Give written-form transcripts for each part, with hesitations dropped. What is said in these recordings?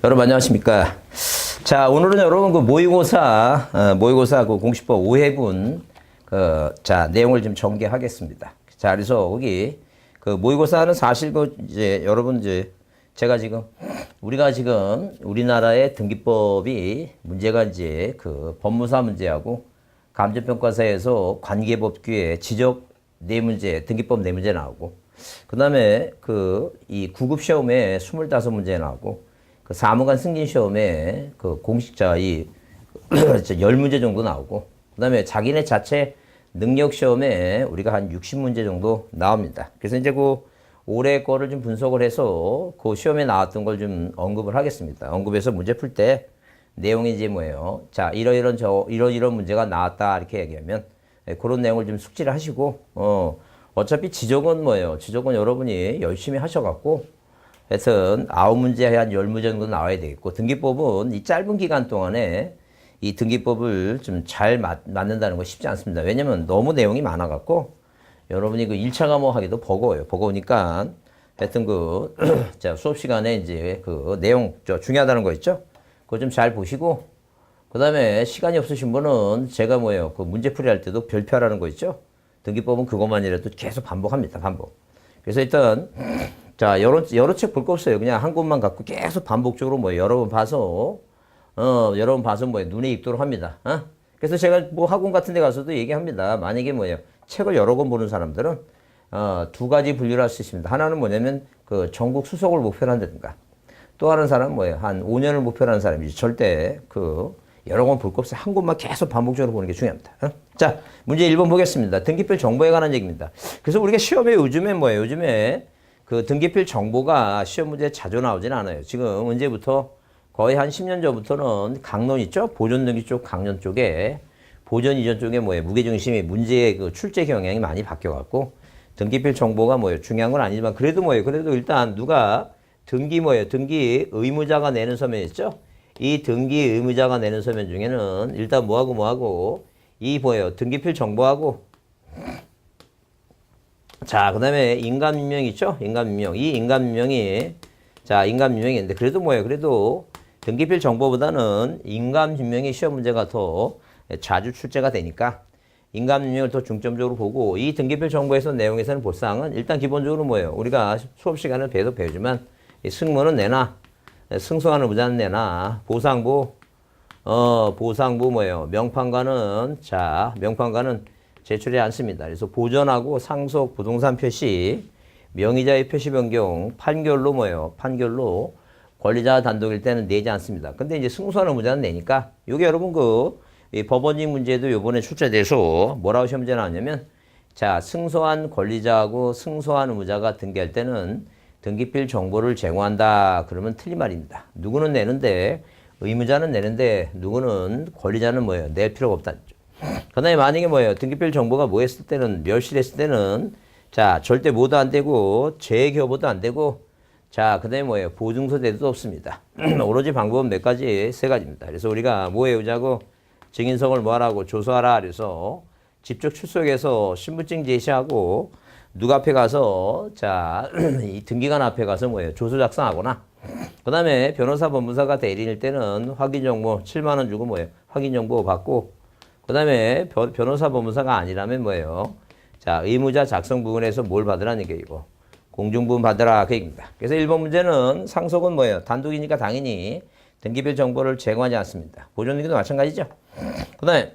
여러분 안녕하십니까? 자, 오늘은 여러분 그 모의고사 그 공시법 5회분 자, 내용을 좀 전개하겠습니다. 자, 그래서 거기 그 모의고사는 사실 이제 여러분 우리가 지금 우리나라의 등기법이 문제가 이제 그 법무사 문제하고 감정평가사에서 관계법규에 지적 네 문제, 등기법 네 문제 나오고, 그 다음에 이 9급 시험에 25문제 나오고, 그 사무관 승진 시험에 그 공식자 10문제 정도 나오고, 그 다음에 자기네 자체 능력 시험에 우리가 한 60문제 정도 나옵니다. 그래서 이제 올해 거를 좀 분석을 해서 그 시험에 나왔던 걸 좀 언급을 하겠습니다. 언급해서 문제 풀 때 내용이 이제 뭐예요? 자, 이런 문제가 나왔다 이렇게 얘기하면 그런 내용을 좀 숙지를 하시고, 어차피 지적은 뭐예요? 지적은 여러분이 열심히 하셔갖고, 하여튼 9문제 한 10문제 정도 나와야 되겠고, 등기법은 이 짧은 기간 동안에 이 등기법을 좀 잘 맞는다는 거 쉽지 않습니다. 왜냐면 너무 내용이 많아갖고, 여러분이 1차 과목 하기도 버거워요. 버거우니까, 하여튼 자, 수업 시간에 이제 내용, 중요하다는 거 있죠? 그거 좀 잘 보시고, 그 다음에 시간이 없으신 분은 제가 그 문제풀이 할 때도 별표하라는 거 있죠? 등기법은 그것만이라도 계속 반복합니다. 반복. 그래서 일단, 자, 여러 책 볼 거 없어요. 그냥 한 권만 갖고 계속 반복적으로 여러 번 봐서, 눈에 익도록 합니다. 그래서 제가 학원 같은 데 가서도 얘기합니다. 만약에 책을 여러 권 보는 사람들은, 두 가지 분류를 할 수 있습니다. 하나는 뭐냐면, 전국 수석을 목표로 한다든가. 또 하는 사람은 한 5년을 목표로 하는 사람이지. 절대 여러 권 볼 거 없어요. 한 권만 계속 반복적으로 보는 게 중요합니다. 자, 문제 1번 보겠습니다. 등기필 정보에 관한 얘기입니다. 그래서 우리가 시험에 요즘에 등기필 정보가 시험 문제에 자주 나오진 않아요. 지금 언제부터? 거의 한 10년 전부터는 강론 있죠? 보존 등기 쪽, 강론 쪽에, 보존 이전 쪽에 무게중심이 문제의 출제 경향이 많이 바뀌어갖고, 등기필 정보가 중요한 건 아니지만, 그래도 일단 누가 등기 의무자가 내는 서면 있죠? 이 등기 의무자가 내는 서면 중에는 일단 등기필 정보하고, 자, 그 다음에 인감민명 있죠? 인감민명. 이 인감민명이 있는데, 그래도 등기필 정보보다는 인감민명이 시험 문제가 더 자주 출제가 되니까, 인감민명을 더 중점적으로 보고, 이 등기필 정보에서 내용에서는 볼 사항은 일단 기본적으로 우리가 수업 시간을 배우지만, 승무는 내나, 승소하는 의무자는 내나, 보상부 명판과는 제출하지 않습니다. 그래서 보전하고 상속, 부동산 표시, 명의자의 표시 변경, 판결로 권리자 단독일 때는 내지 않습니다. 근데 이제 승소하는 의무자는 내니까, 요게 여러분 이 법원직 문제도 요번에 출제돼서 뭐라고 시험 문제 나왔냐면, 자, 승소한 권리자하고 승소한 의무자가 등기할 때는 등기필 정보를 제공한다. 그러면 틀린 말입니다. 누구는 내는데, 의무자는 내는데, 누구는 권리자는 낼 필요가 없다. 그 다음에 만약에 등기필 정보가 했을 때는, 멸실했을 때는, 자, 절대 모두 안 되고, 재교부도 안 되고, 자, 그 다음에 보증서 대도 없습니다. 오로지 방법은 몇 가지? 세 가지입니다. 그래서 우리가 외우자고, 증인성을 하라고 조서하라. 그래서 직접 출석해서 신분증 제시하고, 누구 앞에 가서, 자, 이 등기관 앞에 가서 조서 작성하거나, 그 다음에 변호사, 법무사가 대리인일 때는 확인정보 7만원 주고 확인정보 받고, 그 다음에 변호사, 법무사가 아니라면 자, 의무자 작성 부분에서 뭘 받으라는 얘기고, 공중부분 받으라. 그 얘기입니다. 그래서 1번 문제는 상속은 단독이니까 당연히 등기필 정보를 제공하지 않습니다. 보존등기도 마찬가지죠. 그 다음에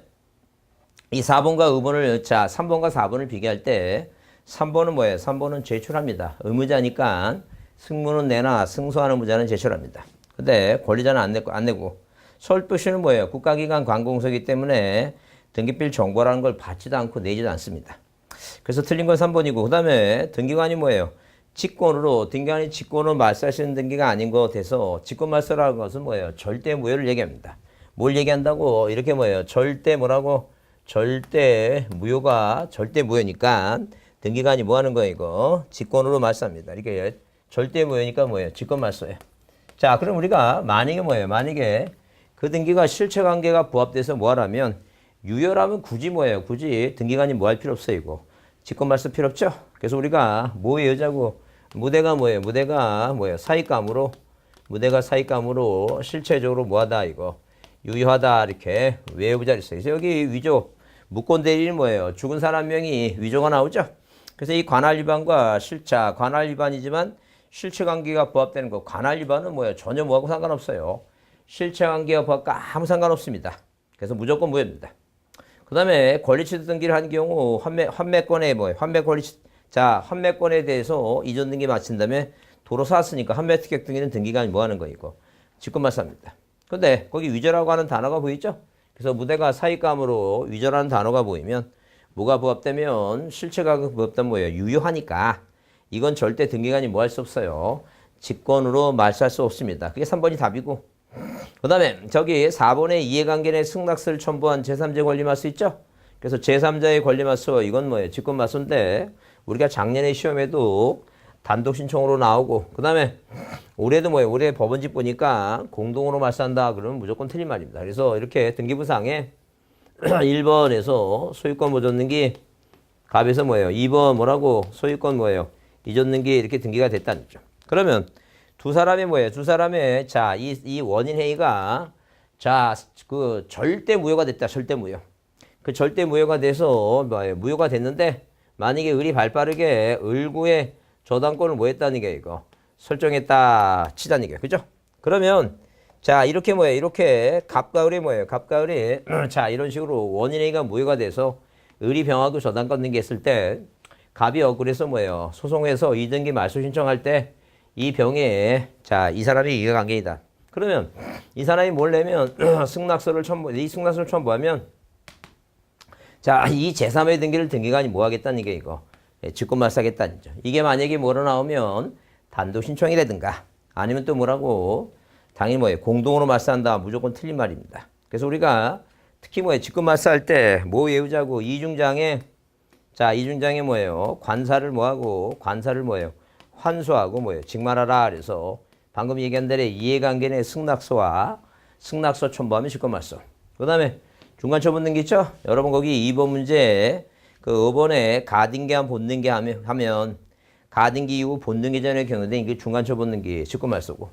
이 4번과 5번을, 자, 3번과 4번을 비교할 때, 3번은 3번은 제출합니다. 의무자니까 승무는 내나 승소하는 의무자는 제출합니다. 근데 권리자는 안 내고. 서울도시는 국가기관 관공서이기 때문에 등기필 정보라는 걸 받지도 않고 내지도 않습니다. 그래서 틀린 건 3번이고, 그 다음에 등기관이 등기관이 직권으로 말소할 수 있는 등기가 아닌 거 돼서, 직권 말소라는 것은 절대 무효를 얘기합니다. 뭘 얘기한다고? 이렇게 절대 무효니까, 등기관이 하는 거예요, 이거? 직권으로 말소합니다. 이렇게 절대 무효니까 직권 말소예요. 자, 그럼 우리가 만약에 그 등기가 실체 관계가 부합돼서 하라면, 유효라면 굳이 등기관이 할 필요 없어요, 이거. 직권 말소 필요 없죠? 그래서 우리가 여자고, 무대가 사익감으로 무대가 사익감으로 실체적으로 뭐하다 이거 유효하다 이렇게 외부자 있어요. 그래서 여기 위조 무권 대리는 뭐예요? 죽은 사람 명이 위조가 나오죠. 그래서 이 관할 위반과 실차 관할 위반이지만 실체 관계가 부합되는 거. 관할 위반은 뭐예요? 전혀 뭐하고 상관없어요. 실체 관계가 부합과 아무 상관없습니다. 그래서 무조건 무효입니다. 그 다음에 권리취득 등기를 한 경우 환매권에 뭐예요? 환매권에 대해서 이전 등기 마친 다음에 도로 샀으니까 환매특격 등기는 등기가 뭐 하는 거 이거 직권말소입니다. 근데 거기 위조라고 하는 단어가 보이죠? 그래서 무대가 사익감으로 위조라는 단어가 보이면 뭐가 부합되면 실체가 부합되면 뭐예요? 유효하니까 이건 절대 등기관이 뭐 할 수 없어요. 직권으로 말소할 수 없습니다. 그게 3번이 답이고 그 다음에 저기 4번에 이해관계 내 승낙서를 첨부한 제3자의 권리말소 있죠? 그래서 제3자의 권리말소 이건 뭐예요? 직권말소인데 우리가 작년에 시험에도 단독 신청으로 나오고 그 다음에 올해도 뭐예요? 올해 법원집 보니까 공동으로 말소한다 그러면 무조건 틀린 말입니다. 그래서 이렇게 등기부상에 1번에서 소유권 보존 등기 갑에서 뭐예요? 2번 뭐라고? 소유권 뭐예요? 이전 등기 이렇게 등기가 됐다는 거죠. 그러면 두 사람이 뭐예요? 두 사람의 자, 이 원인 행위가 자, 그 절대 무효가 됐다. 절대 무효. 그 절대 무효가 돼서 뭐예요? 무효가 됐는데 만약에 을이 발빠르게 을구의 저당권을 뭐 했다는 게 이거 설정했다 치자는 게 그죠? 그러면 자 이렇게 뭐예요? 이렇게 갑과 을이 뭐예요? 갑과 을이 자 이런 식으로 원인 행위가 무효가 돼서 을이 병하고 저당권 등기했을 때 갑이 억울해서 뭐예요? 소송해서 이등기 말소 신청할 때 이 병에 자 이 사람이 이해관계이다. 그러면 이 사람이 뭘 내면 승낙서를 첨부하면 자 이 제3의 등기를 등기관이 뭐 하겠다는 게 이거 직권말소하겠다는 거죠. 이게 만약에 뭐로 나오면 단독 신청이라든가 아니면 또 뭐라고 당연히 뭐예요? 공동으로 말소한다. 무조건 틀린 말입니다. 그래서 우리가 특히 뭐예요? 직권말소할 때 뭐 외우자고 이중장에 자 이중장에 뭐예요? 관사를 뭐하고 관사를 뭐예요? 환수하고 뭐예요? 직말하라. 그래서 방금 얘기한 대로 이해관계 내 승낙서와 승낙서 첨부하면 직권말소. 그 다음에 중간처분 등기 있죠? 여러분 거기 2번 문제 그 5번에 가등기한 본등기 하면 가등기 이후 본등기 전의 경우에 이게 중간처분 등기 직권말소고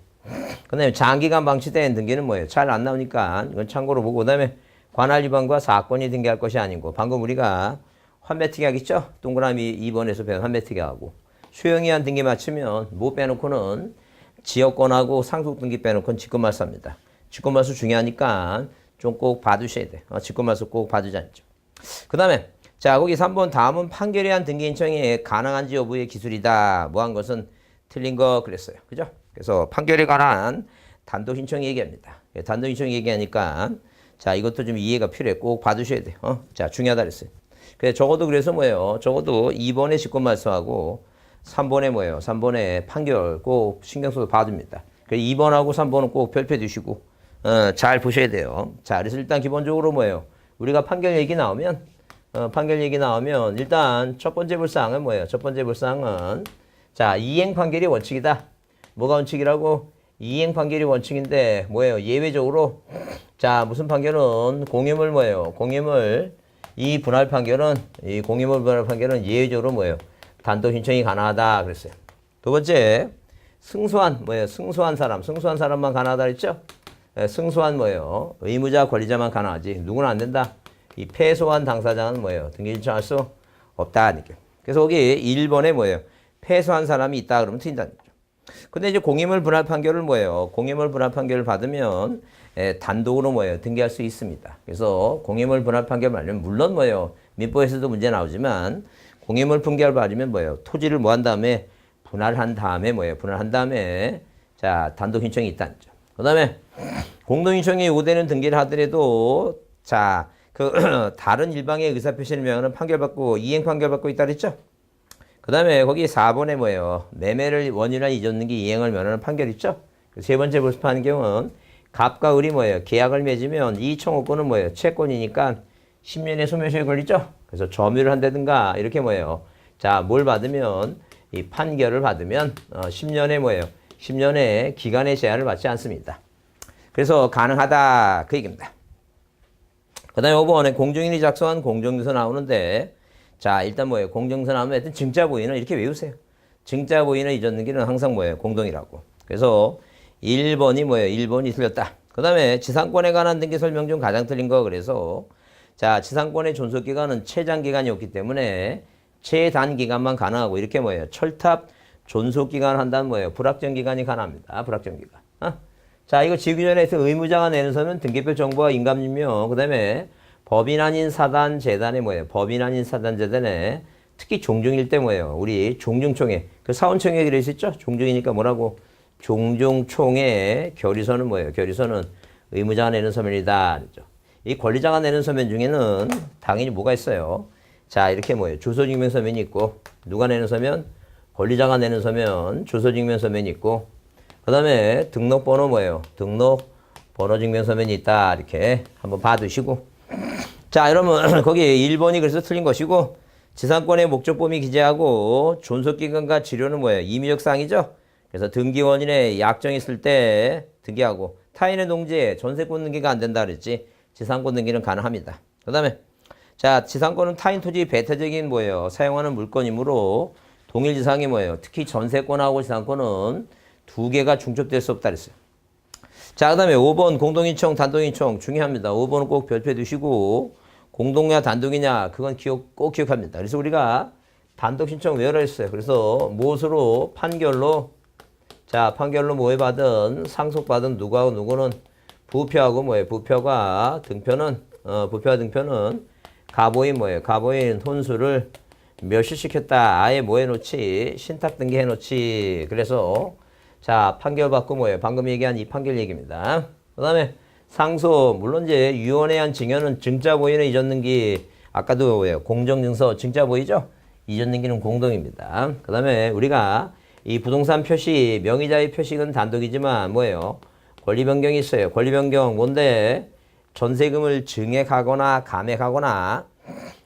그 다음에 장기간 방치된 등기는 뭐예요? 잘 안 나오니까 이건 참고로 보고 그 다음에 관할 위반과 사건이 등기할 것이 아니고 방금 우리가 환매특약 있죠? 동그라미 2번에서 배운 환매특약하고 수용이한 등기 맞추면 뭐 빼놓고는 지역권하고 상속 등기 빼놓고는 직권말소합니다. 직권말소 중요하니까 좀 꼭 봐두셔야 돼. 직권말소 꼭 봐두자죠. 그 다음에 자 거기 3번 다음은 판결에 한 등기 신청이 가능한지 여부의 기술이다. 뭐 한 것은 틀린 거 그랬어요. 그죠? 그래서 판결에 관한 단독 신청 얘기합니다. 단독 신청 얘기하니까 자 이것도 좀 이해가 필요해. 꼭 봐두셔야 돼요. 자 중요하다 그랬어요. 그래서 적어도 그래서 뭐예요? 적어도 2번에 직권말소하고 3번에 뭐예요? 3번에 판결 꼭 신경 써서 봐줍니다. 그래서 2번하고 3번은 꼭 별표 두시고 잘 보셔야 돼요. 자 그래서 일단 기본적으로 뭐예요? 우리가 판결 얘기 나오면 일단 첫 번째 불사항은 뭐예요? 첫 번째 불사항은 자 이행 판결이 원칙이다. 뭐가 원칙이라고? 이행 판결이 원칙인데 뭐예요? 예외적으로 자 무슨 판결은 공유물 뭐예요? 공유물 이 분할 판결은 이 공유물 분할 판결은 예외적으로 뭐예요? 단독 신청이 가능하다 그랬어요. 두 번째 승소한 뭐예요? 승소한 사람만 가능하다 그랬죠? 승소한 뭐예요? 의무자 권리자만 가능하지 누구는 안 된다. 이 패소한 당사자는 뭐예요? 등기 신청할 수 없다. 그래서 거기 1번에 뭐예요? 패소한 사람이 있다 그러면 틀린다는 거죠. 근데 이제 공유물 분할 판결을 뭐예요? 공유물 분할 판결을 받으면 단독으로 뭐예요? 등기할 수 있습니다. 그래서 공유물 분할 판결 말하면 물론 뭐예요? 민법에서도 문제 나오지만 공유물 분할 받으면 뭐예요? 토지를 뭐 한 다음에 분할한 다음에 뭐예요? 분할한 다음에 자 단독 신청이 있다는 거죠. 그 다음에 공동 신청이 요구되는 등기를 하더라도 자 그 다른 일방의 의사표시를 명하는 판결받고 이행 판결받고 있다 그랬죠? 그 다음에 거기 4번에 뭐예요? 매매를 원인한 이전 등기 이행을 면하는 판결 있죠? 세 번째 불습하는 경우는 갑과 을이 뭐예요? 계약을 맺으면 이 청구권은 뭐예요? 채권이니까 10년의 소멸시효에 걸리죠? 그래서 점유를 한다든가 이렇게 뭐예요? 자, 뭘 받으면 이 판결을 받으면 10년의 뭐예요? 10년의 기간의 제한을 받지 않습니다. 그래서 가능하다 그 얘기입니다. 그 다음에 5번에 공정인이 작성한 공정증서 나오는데 자 일단 뭐예요? 공정증서 나오면 하여튼 증자부인은 이렇게 외우세요. 증자부인의 이전 등기는 항상 뭐예요? 공동이라고. 그래서 1번이 뭐예요? 1번이 틀렸다. 그 다음에 지상권에 관한 등기 설명 중 가장 틀린 거 그래서 자 지상권의 존속기간은 최장기간이었기 때문에 최단기간만 가능하고 이렇게 뭐예요? 철탑 존속기간 한다는 뭐예요? 불확정기간이 가능합니다. 불확정기간. 자 이거 지구전에서 의무자가 내는 서면 등기표 정보와 인감증명 그 다음에 법인 아닌 사단 재단에 뭐예요? 법인 아닌 사단 재단에 특히 종중일 때 뭐예요? 우리 종중총회 그 사원총회 그랬었죠? 종중이니까 뭐라고? 종중총회 결의서는 뭐예요? 결의서는 의무자가 내는 서면이다. 그렇죠? 이 권리자가 내는 서면 중에는 당연히 뭐가 있어요? 자 이렇게 뭐예요? 주소증명 서면이 있고 누가 내는 서면? 권리자가 내는 서면 주소증명 서면이 있고 그 다음에 등록번호 뭐예요? 등록번호 증명 서면이 있다. 이렇게 한번 봐두시고 자 여러분 거기 1번이 그래서 틀린 것이고 지상권의 목적범위 기재하고 존속기간과 지료는 뭐예요? 임의적 사항이죠? 그래서 등기원인의 약정이 있을 때 등기하고 타인의 농지에 전세권 등기가 안 된다 그랬지 지상권 등기는 가능합니다. 그 다음에 자 지상권은 타인 토지 배타적인 뭐예요? 사용하는 물건이므로 동일지상이 뭐예요? 특히 전세권하고 지상권은 두 개가 중첩될 수 없다 그랬어요. 자, 그 다음에 5번 공동인청, 단독인청 중요합니다. 5번은 꼭 별표해 두시고 공동이냐 단독이냐 그건 꼭 기억합니다. 그래서 우리가 단독신청 외우라 했어요. 그래서 무엇으로 판결로 자 판결로 모의받은 상속받은 누구하고 누구는 부표하고 뭐예요? 부표가 등표는 부표와 등표는 가보인 뭐예요? 가보인 혼수를 멸시시켰다. 아예 뭐 해놓지? 신탁 등기 해놓지. 그래서 자 판결 받고 뭐예요? 방금 얘기한 이 판결 얘기입니다. 그 다음에 상소 물론 이제 유언에 한 증여는 증자 보이는 이전 등기 아까도 뭐예요? 공정증서 증자 보이죠? 이전 등기는 공동입니다. 그 다음에 우리가 이 부동산 표시 명의자의 표식은 단독이지만 뭐예요? 권리 변경이 있어요. 권리 변경 뭔데? 전세금을 증액하거나 감액하거나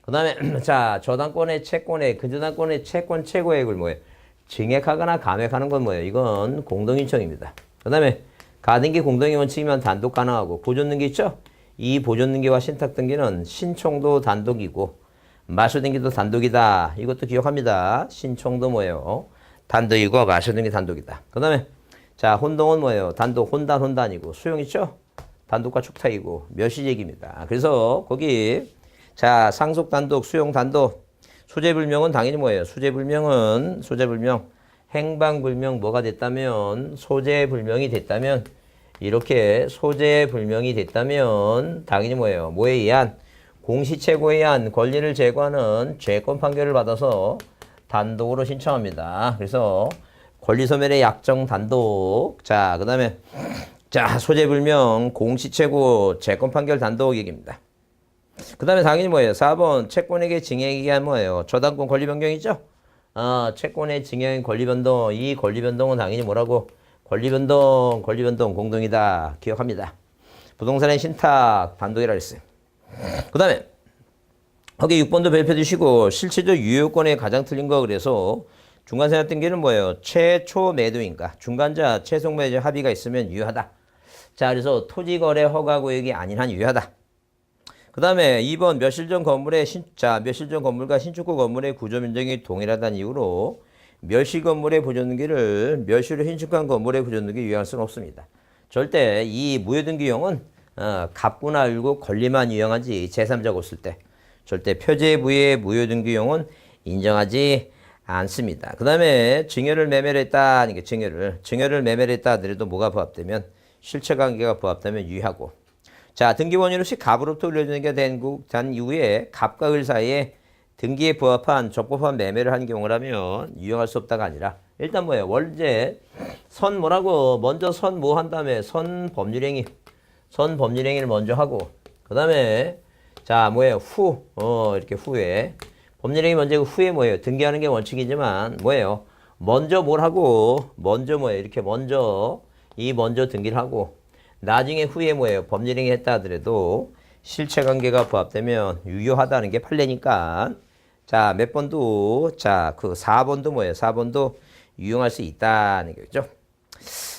그 다음에 자 저당권의 채권의 근저당권의 채권 최고액을 뭐예요? 증액하거나 감액하는 건 뭐예요? 이건 공동인청입니다. 그 다음에 가등기 공동의 원칙이면 단독 가능하고 보존등기 있죠? 이 보존등기와 신탁등기는 신청도 단독이고 마수등기도 단독이다. 이것도 기억합니다. 신청도 뭐예요? 단독이고 마수등기 단독이다. 그 다음에 자 혼동은 뭐예요? 단독 혼단이고 수용 있죠? 단독과 축탁이고 멸시얘기입니다. 그래서 거기 자 상속 단독 수용 단독 소재불명은 당연히 뭐예요? 소재불명 행방불명 뭐가 됐다면 소재불명이 됐다면 이렇게 소재불명이 됐다면 당연히 뭐예요? 뭐에 의한 공시최고에 의한 권리를 제거하는 죄권 판결을 받아서 단독으로 신청합니다. 그래서 권리소멸의 약정 단독 자 그 다음에 자 소재불명 공시최고 죄권 판결 단독 얘기입니다. 그 다음에 당연히 뭐예요? 4번 채권에게 증액이 한 뭐예요? 저당권 권리 변경이죠? 채권의 증액 권리 변동 이 권리 변동은 당연히 뭐라고? 권리 변동 공동이다. 기억합니다. 부동산의 신탁 단독이라 했어요. 그 다음에 거기 6번도 별표 주시고 실체적 유효권에 가장 틀린 거 그래서 중간세납 등기는 뭐예요? 최초 매도인가 중간자 최종 매도 합의가 있으면 유효하다. 자 그래서 토지거래 허가 구역이 아닌 한 유효하다. 그 다음에 2번 며칠 전 건물의 며칠 전 건물과 신축후 건물의 구조 면적이 동일하다는 이유로 멸시 건물의 보존등기를 멸시로 신축한 건물의 보존등기에 유효할 수는 없습니다. 절대 이 무효등기용은 갑구나 알고 권리만 유용하지 제3자가 없을 때 절대 표제부의 무효등기용은 인정하지 않습니다. 그 다음에 증여를 매매를 했다. 증여를 매매를 했다 하더라도 뭐가 부합되면 실체관계가 부합되면 유효하고 자 등기원인으로서 갑으로부터 올려주는 게 된 이후에 갑과 을 사이에 등기에 부합한 적법한 매매를 한 경우라면 유용할 수 없다가 아니라 일단 뭐예요? 원제 선 뭐라고 먼저 선 뭐 한 다음에 선 법률행위를 먼저 하고 그 다음에 자 뭐예요? 이렇게 후에 법률행위 먼저고 후에 뭐예요? 등기하는 게 원칙이지만 뭐예요? 먼저 뭘 하고 먼저 뭐예요? 이렇게 먼저 등기를 하고 나중에 후에 뭐예요? 법률행위 했다 하더라도 실체관계가 부합되면 유효하다는 게 판례니까 자 몇 번도 자 그 4번도 뭐예요? 4번도 유용할 수 있다는 거죠.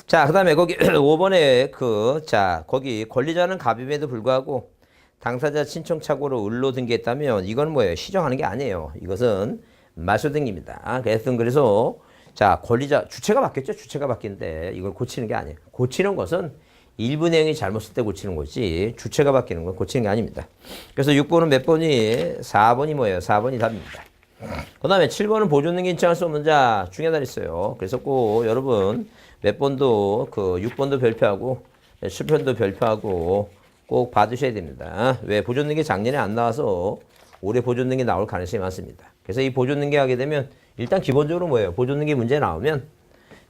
자 그 다음에 거기 5번에 거기 권리자는 갑임에도 불구하고 당사자 신청착오로 을로 등기했다면 이건 뭐예요? 시정하는 게 아니에요. 이것은 말소등기입니다. 그래서 자, 권리자, 주체가 바뀌었죠? 주체가 바뀌는데 이걸 고치는 게 아니에요. 고치는 것은 일부 내용이 잘못 쓸 때 고치는 거지 주체가 바뀌는 건 고치는 게 아닙니다. 그래서 6번은 몇 번이? 4번이 뭐예요? 4번이 답입니다. 그 다음에 7번은 보존능력 인정할 수 없는 자 중요하다 했어요. 그래서 꼭 여러분 몇 번도 6번도 별표하고 7번도 별표하고 꼭 봐두셔야 됩니다. 왜? 보존능력이 작년에 안 나와서 올해 보존능력이 나올 가능성이 많습니다. 그래서 이 보존능력 하게 되면 일단 기본적으로 뭐예요? 보존능력 문제 나오면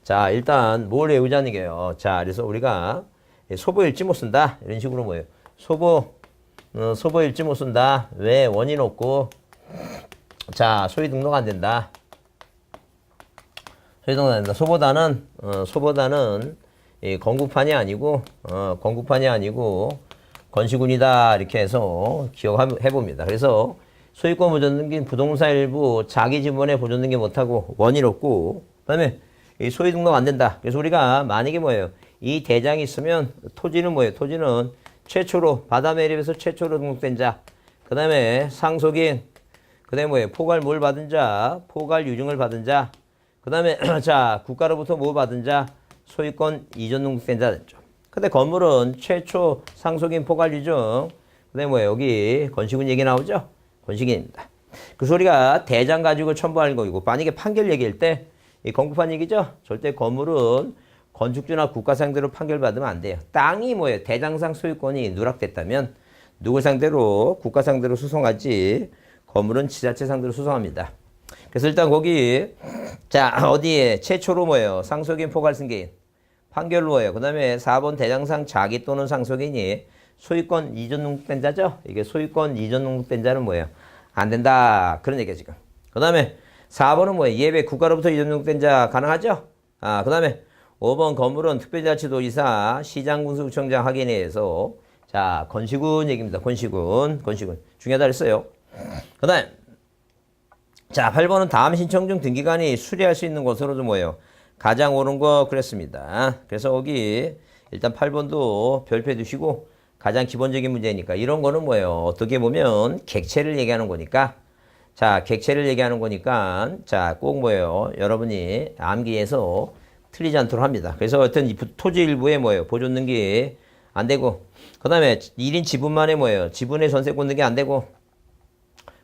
자 일단 뭘 외우자는 게요. 자 그래서 우리가 소보 일지 못 쓴다 이런 식으로 뭐예요? 소보 일지 못 쓴다. 왜? 원인 없고 자 소위 등록 안 된다. 소위 등록 안 된다. 소보다는 이 건국판이 아니고 건시군이다 이렇게 해서 기억해 봅니다. 그래서 소유권 보존등기 부동산 일부 자기 지분에 보존등기 못하고 원인 없고 그다음에 이 소유 등록 안 된다. 그래서 우리가 만약에 뭐예요? 이 대장이 있으면 토지는 뭐예요? 토지는 최초로 바다 매립에서 최초로 등록된 자. 그다음에 상속인. 그다음에 뭐예요? 포괄 뭘 받은 자, 포괄 유증을 받은 자. 그다음에 자 국가로부터 뭐 받은 자, 소유권 이전 등록된 자 됐죠. 근데 건물은 최초 상속인 포괄 유증. 그다음에 뭐예요? 여기 건시군 얘기 나오죠? 건시군입니다. 그 소리가 대장 가지고 첨부하는 거이고 만약에 판결 얘기할 때 이 건국판 얘기죠? 절대 건물은 건축주나 국가 상대로 판결 받으면 안 돼요. 땅이 뭐예요? 대장상 소유권이 누락됐다면 누구 상대로? 국가 상대로 소송하지. 건물은 지자체 상대로 소송합니다. 그래서 일단 거기 자 어디에 최초로 뭐예요? 상속인 포괄 승계인 판결로 뭐예요? 그 다음에 4번 대장상 자기 또는 상속인이 소유권 이전 등록된 자죠? 이게 소유권 이전 등록된 자는 뭐예요? 안 된다. 그런 얘기야 지금. 그 다음에 4번은 뭐예요? 예외 국가로부터 이전 등록된 자 가능하죠? 그 다음에 5번 건물은 특별자치도지사 시장군수구청장 확인에 의해서 자 건시군 얘기입니다. 건시군 중요하다 그랬어요. 그 다음 자 8번은 다음 신청 중 등기관이 수리할 수 있는 것으로도 뭐예요? 가장 옳은 거 그랬습니다. 그래서 거기 일단 8번도 별표해 두시고 가장 기본적인 문제니까 이런 거는 뭐예요? 어떻게 보면 객체를 얘기하는 거니까 자 객체를 얘기하는 거니까 자 꼭 뭐예요? 여러분이 암기해서 틀리지 않도록 합니다. 그래서 어떤 토지 일부에 뭐예요? 보존 등기 안 되고 그 다음에 1인 지분만에 뭐예요? 지분의 전세권 등기 안 되고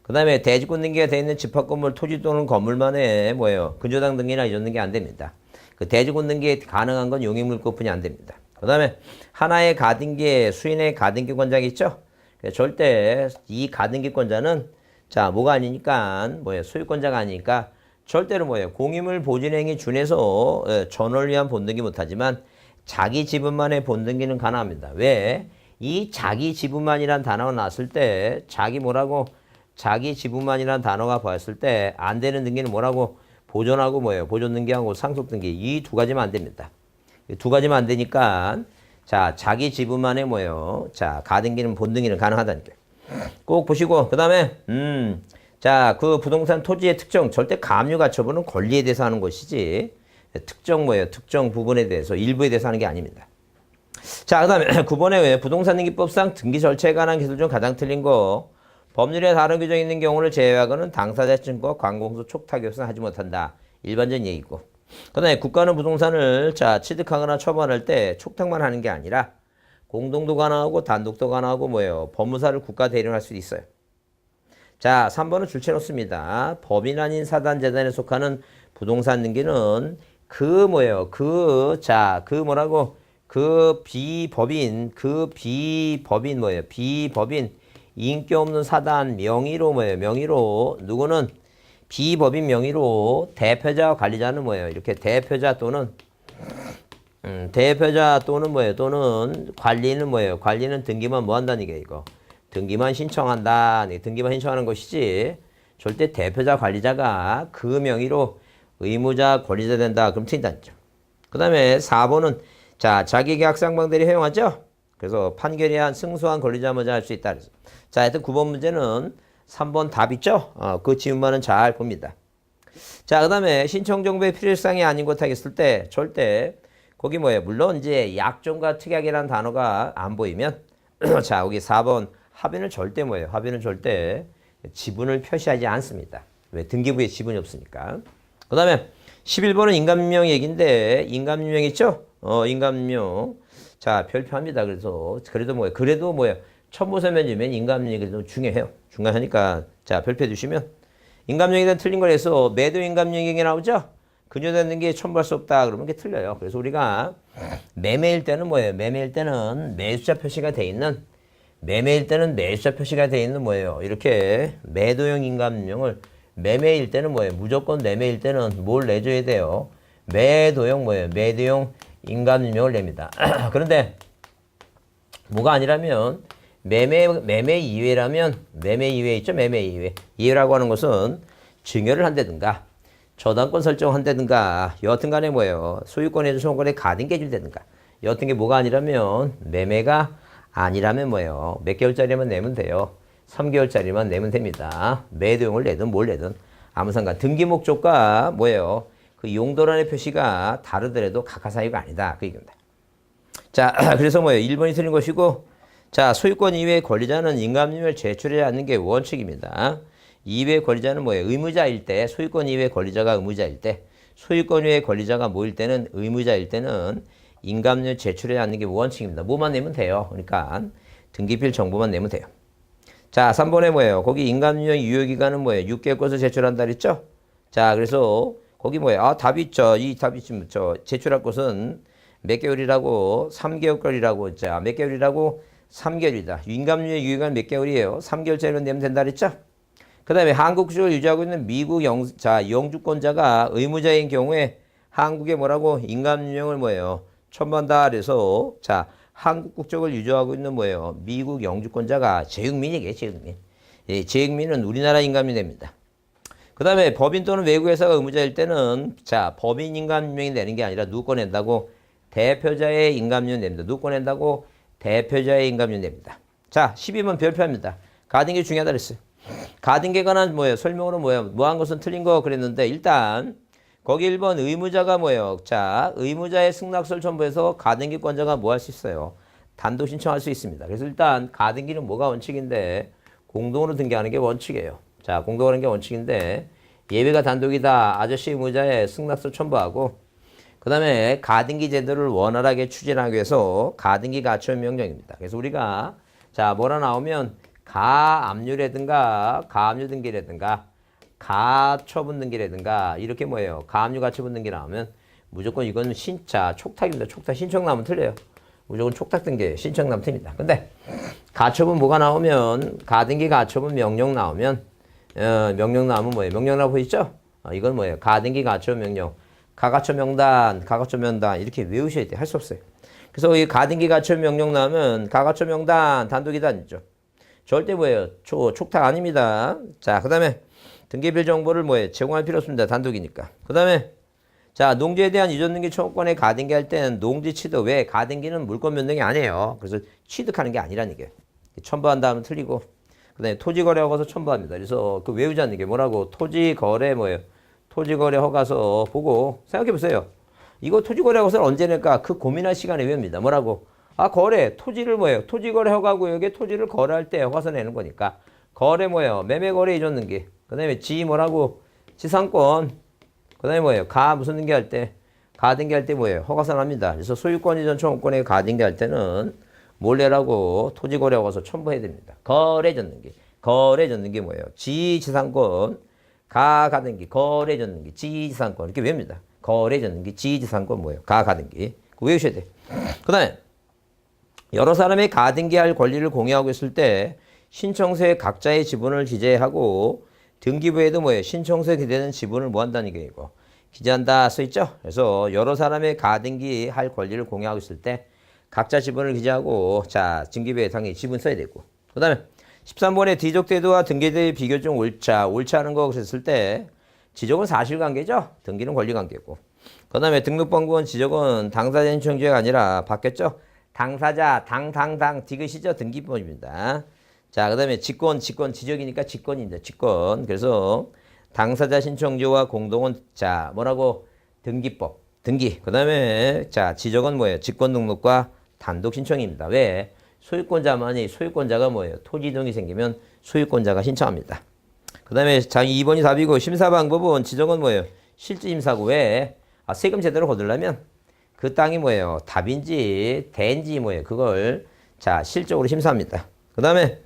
그 다음에 대지권 등기가 되어 있는 집합 건물 토지 또는 건물만에 뭐예요? 근저당 등기나 이전 등기 안 됩니다. 그 대지권 등기 가능한 건 용익물권뿐이 안 됩니다. 그 다음에 하나의 가등기에 수인의 가등기권자가 있죠? 절대 이 가등기권자는 자 뭐가 아니니까 뭐예요? 소유권자가 아니니까 절대로 뭐예요? 공유물 보존행위 준해서 전월을 위한 본등기 못하지만 자기 지분만의 본등기는 가능합니다. 왜? 이 자기 지분만이란 단어가 나왔을 때 자기 지분만이란 단어가 보였을 때 안 되는 등기는 뭐라고? 보존하고 뭐예요? 보존 등기하고 상속 등기 이 두 가지만 안 됩니다. 이 두 가지만 안 되니까 자 자기 지분만의 뭐예요? 자 가등기는 본등기는 가능하다는 게 꼭 보시고 그 다음에 자 그 부동산 토지의 특정 절대 가압류 가처분은 권리에 대해서 하는 것이지 특정 뭐예요? 특정 부분에 대해서 일부에 대해서 하는 게 아닙니다. 자 그 다음에 9번에 왜 부동산 등기법상 등기 절차에 관한 기술 중 가장 틀린 거 법률에 다른 규정이 있는 경우를 제외하고는 당사자 증거 관공서 촉탁 요소는 하지 못한다. 일반적인 얘기고. 그 다음에 국가는 부동산을 자 취득하거나 처분할 때 촉탁만 하는 게 아니라 공동도 가능하고 단독도 가능하고 뭐예요? 법무사를 국가 대리할 수도 있어요. 자 3번은 줄쳐 놓습니다. 법인 아닌 사단재단에 속하는 부동산 등기는 그 뭐예요? 그 비법인 뭐예요? 비법인 인기 없는 사단 명의로 뭐예요? 명의로 누구는 비법인 명의로 대표자와 관리자는 뭐예요? 이렇게 대표자 또는 뭐예요? 또는 관리는 뭐예요? 관리는 등기만 뭐 한다는 게 이거. 등기만 신청한다. 등기만 신청하는 것이지. 절대 대표자 관리자가 그 명의로 의무자 권리자 된다. 그럼 틀린다는 점. 그 다음에 4번은 자 자기 계약 상방대리 허용하죠? 그래서 판결이 한 승소한 권리자 먼저 할 수 있다. 그래서. 자, 하여튼 9번 문제는 3번 답 있죠? 그 지문만은 잘 봅니다. 자, 그 다음에 신청 정보의 필요성이 아닌 것 하겠을 때 절대 거기 뭐예요? 물론 이제 약정과 특약이라는 단어가 안 보이면 자, 여기 4번 합의는 절대 뭐예요? 합의는 절대 지분을 표시하지 않습니다. 왜? 등기부에 지분이 없으니까. 그 다음에 11번은 인감명 얘기인데, 인감명 있죠? 인감명. 자, 별표합니다. 그래도 뭐야. 첨부서면이면 인감명이 그래도 중요해요. 중요하니까. 자, 별표 주시면. 인감명에 대한 틀린 걸 해서 매도 인감명 얘기 나오죠? 근저되는 게 첨부할 수 없다. 그러면 그게 틀려요. 그래서 우리가 매매일 때는 뭐예요? 매매일 때는 매수자 표시가 돼 있는, 매매일 때는 매수자 표시가 돼 있는 뭐예요? 이렇게 매도형 인감명을 매매일 때는 뭐예요? 무조건 매매일 때는 뭘 내줘야 돼요? 매도형 뭐예요? 매도형 인감명을 냅니다. 그런데 뭐가 아니라면 매매 이외라면 매매 이외 있죠? 매매 이외. 이외라고 하는 것은 증여를 한다든가 저당권 설정한다든가 여하튼 간에 뭐예요? 소유권에 소유권에 가등기 해준다든가 여하튼 게 뭐가 아니라면 매매가 아니라면 뭐예요? 몇 개월짜리만 내면 돼요. 3개월짜리만 내면 됩니다. 매도용을 내든 뭘 내든 아무 상관. 등기 목적과 뭐예요? 그 용도란의 표시가 다르더라도 각하사유가 아니다. 그 얘기입니다. 자, 그래서 뭐예요? 1번이 틀린 것이고, 자, 소유권 이외의 권리자는 인감명을 제출하지 않는 게 원칙입니다. 이외의 권리자는 뭐예요? 의무자일 때, 소유권 이외의 권리자가 의무자일 때, 소유권 이외의 권리자가 뭐일 때는 의무자일 때는 인감명 제출하지 않는 게 원칙입니다. 뭐만 내면 돼요. 그러니까 등기필 정보만 내면 돼요. 자, 3번에 뭐예요? 거기 인감명 유효기간은 뭐예요? 6개월 것을 제출한다 그랬죠? 자, 그래서 거기 뭐예요? 아, 답이 있죠. 이 답이 있죠. 제출할 것은 몇 개월이라고? 3개월 거리라고. 자, 몇 개월이라고? 3개월이다. 인감명의 유효기간 몇 개월이에요? 3개월짜리로 내면 된다 그랬죠? 그 다음에 한국 국적을 유지하고 있는 미국 영주권자가 의무자인 경우에 한국에 뭐라고? 인감명을 뭐예요? 첨부한다 그래서 자, 한국 국적을 유지하고 있는 뭐예요? 미국 영주권자가 재육민이게 재육민. 예, 재육민은 우리나라 인감이 됩니다. 그 다음에 법인 또는 외국회사가 의무자일 때는 자, 법인 인감명이 내는 게 아니라 누구 거 낸다고? 대표자의 인감명 냅니다. 누구 거 낸다고? 대표자의 인감명 냅니다. 자, 12번 별표합니다. 가등기 중요하다 그랬어요. 가등기에 관한 뭐예요? 설명으로 뭐예요? 뭐한 것은 틀린 거 그랬는데 일단 거기 1번 의무자가 뭐예요? 자, 의무자의 승낙서를 첨부해서 가등기권자가 뭐 할 수 있어요? 단독 신청할 수 있습니다. 그래서 일단 가등기는 뭐가 원칙인데 공동으로 등기하는 게 원칙이에요. 자, 공동으로 하는 게 원칙인데 예외가 단독이다. 아저씨 의무자의 승낙서 첨부하고 그 다음에 가등기 제도를 원활하게 추진하기 위해서 가등기 가처분 명령입니다. 그래서 우리가 자, 뭐라 나오면 가압류라든가 가압류 등기라든가 가처분 등기라든가 이렇게 뭐예요? 가압류 가처분 등기 나오면 무조건 이건 촉탁입니다. 촉탁 신청 나오면 틀려요. 무조건 촉탁 등기 신청 나오면 틀립니다. 근데 가처분 뭐가 나오면 가등기 가처분 명령 나오면 명령 나오면 뭐예요? 명령 나오고 있죠? 이건 뭐예요? 가등기 가처분 명령 가가처 명단 가가처 명단 이렇게 외우셔야 돼요. 할 수 없어요. 그래서 이 가등기 가처분 명령 나오면 가가처 명단 단독이다 아니죠? 절대 뭐예요? 촉탁 아닙니다. 자, 그 다음에 등기필 정보를 뭐예요? 제공할 필요 없습니다. 단독이니까. 그 다음에 자, 농지에 대한 이전 등기 청구권에 가등기 할 때는 농지 취득. 왜? 가등기는 물권 변동이 아니에요. 그래서 취득하는 게 아니라는 게. 첨부한 다음은 틀리고. 그 다음에 토지거래 허가서 첨부합니다. 그래서 그 외우지 않는 게 뭐라고? 토지거래 뭐예요? 토지거래 허가서 보고 생각해 보세요. 이거 토지거래 허가서를 언제 낼까? 그 고민할 시간에 외웁니다. 뭐라고? 아, 거래. 토지를 뭐예요? 토지거래 허가구역에 토지를 거래할 때 허가서 내는 거니까. 거래 뭐예요? 매매거래 이전 등기. 그 다음에 지 뭐라고? 지상권. 그 다음에 뭐예요? 가 무슨 등기 할 때? 가 등기 할 때 뭐예요? 허가서 납니다. 그래서 소유권 이전 청구권에 가 등기 할 때는 뭘 내라고? 토지거래 허가서 첨부해야 됩니다. 거래 전 등기. 거래 전 등기 뭐예요? 지지상권. 가 등기. 거래 전 등기. 지지상권. 이렇게 외웁니다. 거래 전 등기. 지지상권 뭐예요? 가 등기. 그거 외우셔야 돼요. 그 다음에 여러 사람의 가등기할 권리를 공유하고 있을 때 신청서에 각자의 지분을 기재하고 등기부에도 뭐예요? 신청서에 기재되는 지분을 뭐 한다는 게 이거 기재한다 써있죠? 그래서 여러 사람의 가등기할 권리를 공유하고 있을 때 각자 지분을 기재하고 자, 등기부에 당연히 지분 써야 되고 그 다음에 13번에 뒤적대도와 등기대의 비교 중 옳지 않은 거 그랬을 때 지적은 사실관계죠? 등기는 권리관계고 그 다음에 등록번호는 지적은 당사자 신청지가 아니라 바뀌었죠? 당사자, 디귿이죠? 등기법입니다. 자, 그 다음에 직권, 지적이니까 직권입니다. 직권. 그래서 당사자 신청지와 공동은 자, 뭐라고? 등기법, 등기. 그 다음에 자, 지적은 뭐예요? 직권 등록과 단독 신청입니다. 왜? 소유권자가 뭐예요? 토지 이동이 생기면 소유권자가 신청합니다. 그 다음에 자, 2번이 답이고 심사 방법은 지적은 뭐예요? 실질 심사고 왜? 세금 제대로 거두려면 그 땅이 뭐예요? 답인지 대인지 뭐예요? 그걸 자 실적으로 심사합니다. 그 다음에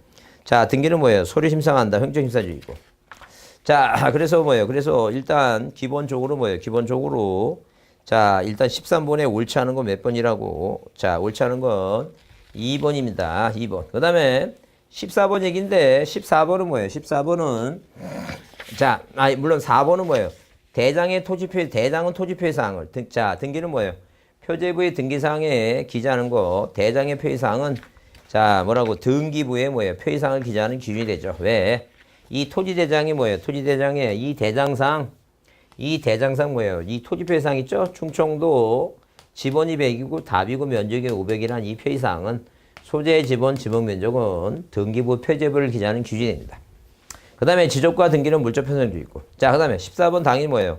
자 등기는 뭐예요? 서류 심사한다. 행정심사주의고. 자 그래서 뭐예요? 그래서 일단 기본적으로 뭐예요? 기본적으로 자 일단 13번에 옳지 않은 건 몇 번이라고? 자 옳지 않은 건 2번입니다. 2번. 그 다음에 14번 얘기인데 14번은 뭐예요? 14번은 자 물론 4번은 뭐예요? 대장은 토지표의 사항을 자 등기는 뭐예요? 표제부의 등기사항에 기재하는 거 대장의 표의사항은 자 뭐라고 등기부의 뭐예요? 표의사항을 기재하는 기준이 되죠. 왜? 이 토지대장이 뭐예요? 토지대장의 이 대장상 뭐예요? 이 토지표의사항 있죠? 충청도 지번이 100이고 답이고 면적이 500이란 이 표의사항은 소재의 지번, 지번 면적은 등기부 표제부를 기재하는 기준이 됩니다. 그 다음에 지적과 등기는 물적 편성주의고. 자, 그 다음에 14번 당연히 뭐예요?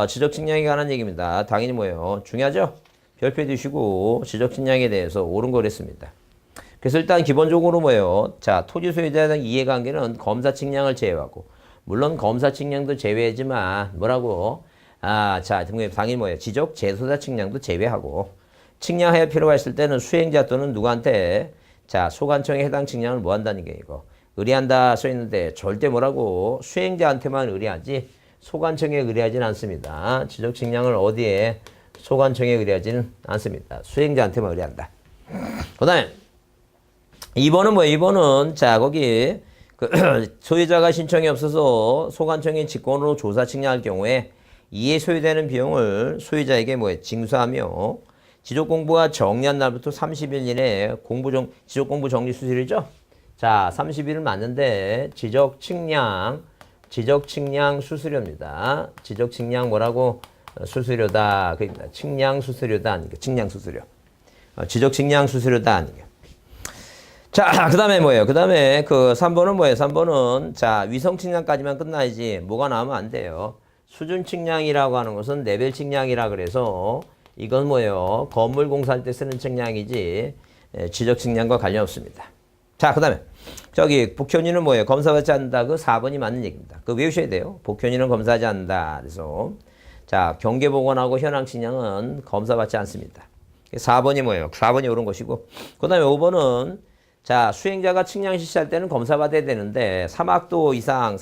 지적 측량에 관한 얘기입니다. 당연히 뭐예요? 중요하죠? 별표 두시고 지적 측량에 대해서 옳은 걸 했습니다. 그래서 일단 기본적으로 뭐예요? 자, 토지 소유자에 대한 이해관계는 검사 측량을 제외하고, 물론 검사 측량도 제외하지만 뭐라고? 자, 당연히 뭐예요? 지적 재소자 측량도 제외하고, 측량해야 필요가 있을 때는 수행자 또는 누구한테 자, 소관청에 해당 측량을 뭐 한다는 게 이거. 의뢰한다 써 있는데 절대 뭐라고? 수행자한테만 의뢰하지 소관청에 의뢰하지는 않습니다. 지적 측량을 어디에? 소관청에 의뢰하지는 않습니다. 수행자한테만 의뢰한다. 그 다음에 2번은 뭐예요? 2번은 자 거기 그 소유자가 신청이 없어서 소관청이 직권으로 조사 측량할 경우에 이에 소요되는 비용을 소유자에게 뭐예요? 징수하며 지적공부가 정리한 날부터 30일 이내에 지적공부 정리 수수료죠? 자 30일은 맞는데 지적측량 수수료입니다. 지적측량 뭐라고? 수수료다. 그입니다. 측량 수수료다. 아니게 측량 수수료. 지적 측량 수수료다. 아니게. 자, 그 다음에 뭐예요? 그 다음에 그 3번은 뭐예요? 3번은 자, 위성 측량까지만 끝나야지 뭐가 나오면 안 돼요. 수준 측량이라고 하는 것은 레벨 측량이라 그래서 이건 뭐예요? 건물 공사할 때 쓰는 측량이지 지적 측량과 관련 없습니다. 자, 그 다음에 저기 복현이는 뭐예요? 검사받지 않는다. 그 4번이 맞는 얘기입니다. 그거 외우셔야 돼요. 복현이는 검사하지 않는다. 그래서 자, 경계보건하고 현황 측량은 검사받지 않습니다. 4번이 뭐예요? 4번이 옳은 것이고. 그 다음에 5번은 자, 수행자가 측량 실시할 때는 검사받아야 되는데 사막도 이상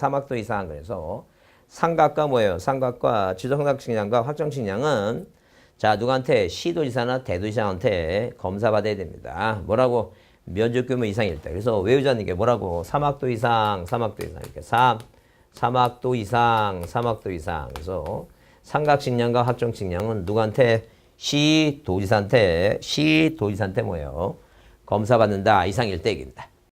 그래서 삼각과 뭐예요? 삼각과 지정상 측량과 확정 측량은 자, 누구한테? 시도지사나 대도지사한테 검사받아야 됩니다. 뭐라고? 면적 규모 이상일 때. 그래서 외우자는 게 뭐라고? 사막도 이상 이렇게 사막도 이상. 그래서 삼각 측량과 확정 측량은 누구한테? 시도지사한테 뭐예요? 검사받는다 이상일 때 얘기입니다.